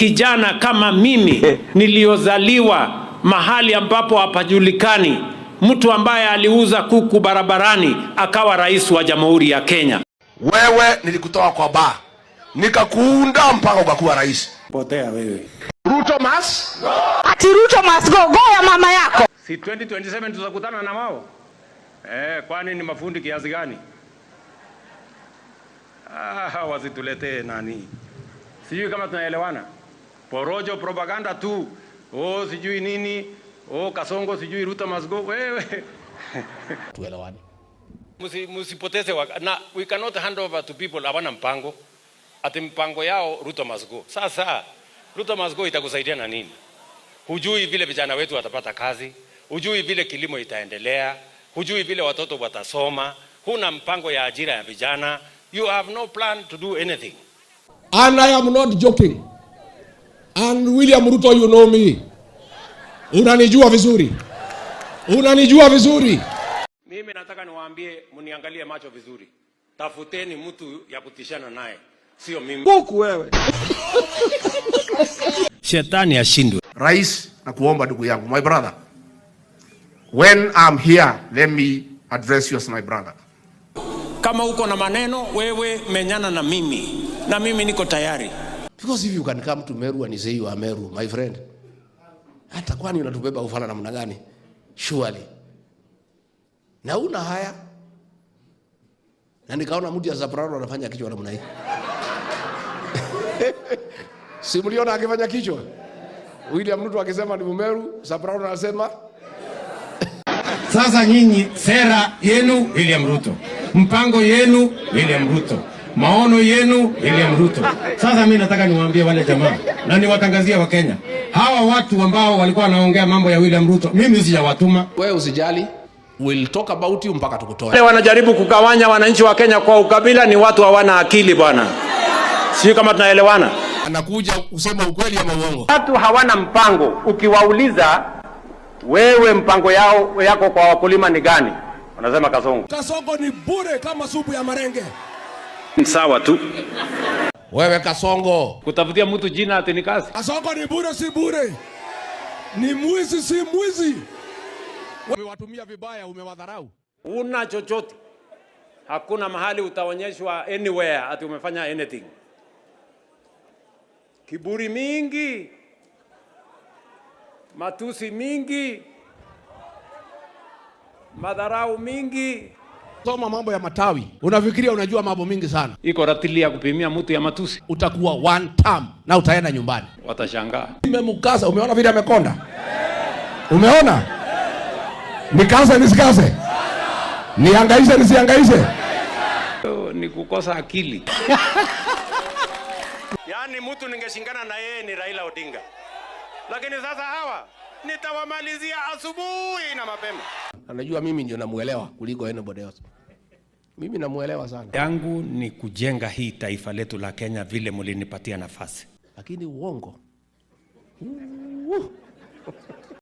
kijana kama mimi niliozaliwa mahali ambapo hapajulikani, mtu ambaye aliuza kuku barabarani akawa rais wa Jamhuri ya Kenya. Wewe nilikutoa kwa baa, nikakuunda mpaka ukakuwa rais. Potea wewe. Ruto must go. Ati Ruto must go. Go ya mama yako. Si 2027 tutakutana na wao? Kwani ni mafundi kiasi gani? Wasituletee nani. Sijui kama tunaelewana. Porojo, propaganda tu. Sijui nini. Kasongo sijui Ruto must go. Wewe. Tuelewane. Musipoteze na we cannot hand over to people hawana mpango. Ati mpango yao Ruto must go. Sasa Ruto must go itakusaidia na nini? Hujui vile vijana wetu watapata kazi, hujui vile kilimo itaendelea, hujui vile watoto watasoma, huna mpango ya ajira ya vijana. You have no plan to do anything. And I am not joking. And William Ruto, you know me. Unanijua vizuri. Unanijua vizuri. Mimi nataka niwaambie, mniangalie macho vizuri. Tafuteni mtu ya kutishana naye, sio mimi. Buku wewe. Shetani ashindwe. Rais, na kuomba ndugu yangu, my brother. When I'm here, let me address you as my brother. Kama uko na maneno, wewe menyana na mimi niko tayari. Because if you can come to Meru and say you are Meru, my friend, hata kwani unatubeba ufana namna gani? Surely. Na una haya. Na nikaona mtu ya Zabrano anafanya kichwa namna hii. Si mliona akifanya kichwa? William Ruto akisema ni Meru, Zabrano anasema. Sasa nyinyi sera yenu William Ruto, mpango yenu William Ruto, maono yenu William Ruto. Sasa mimi nataka niwaambie wale jamaa na niwatangazie wa Kenya, hawa watu ambao walikuwa wanaongea mambo ya William Ruto, mimi sijawatuma. Wewe usijali, we'll talk about you mpaka tukutoe. Wale wanajaribu kugawanya wananchi wa Kenya kwa ukabila ni watu hawana akili bwana. Sio kama tunaelewana. Anakuja kusema ukweli ama uongo. Watu hawana mpango. Ukiwauliza wewe mpango yako kwa wakulima ni gani? Wanasema Kasongo. Kasongo ni bure kama supu ya marenge. Sawa tu. Wewe Kasongo. Kutafutia mtu jina ati ni kazi. Kasongo ni bure si bure. Ni mwizi si mwizi. Umewatumia vibaya, umewadharau. Una chochote. Hakuna mahali utaonyeshwa anywhere ati umefanya anything. Kiburi mingi. Matusi mingi. Madharau mingi. Soma mambo ya matawi. Unafikiria unajua mambo mingi sana. Iko ratili ya kupimia mtu ya matusi. Utakuwa one term na utaenda nyumbani. Watashangaa. Nimemkaza, umeona vile amekonda? Umeona? Nikaze nisikaze? Nihangaishe nisihangaishe? Ni kukosa akili. Yaani mtu ningeshingana na yeye ni Raila Odinga. Lakini sasa hawa nitawamalizia asubuhi na mapema. Anajua mimi ndio namuelewa kuliko anybody else. Mimi namuelewa sana. Yangu ni kujenga hii taifa letu la Kenya vile mlinipatia nafasi. Lakini uongo.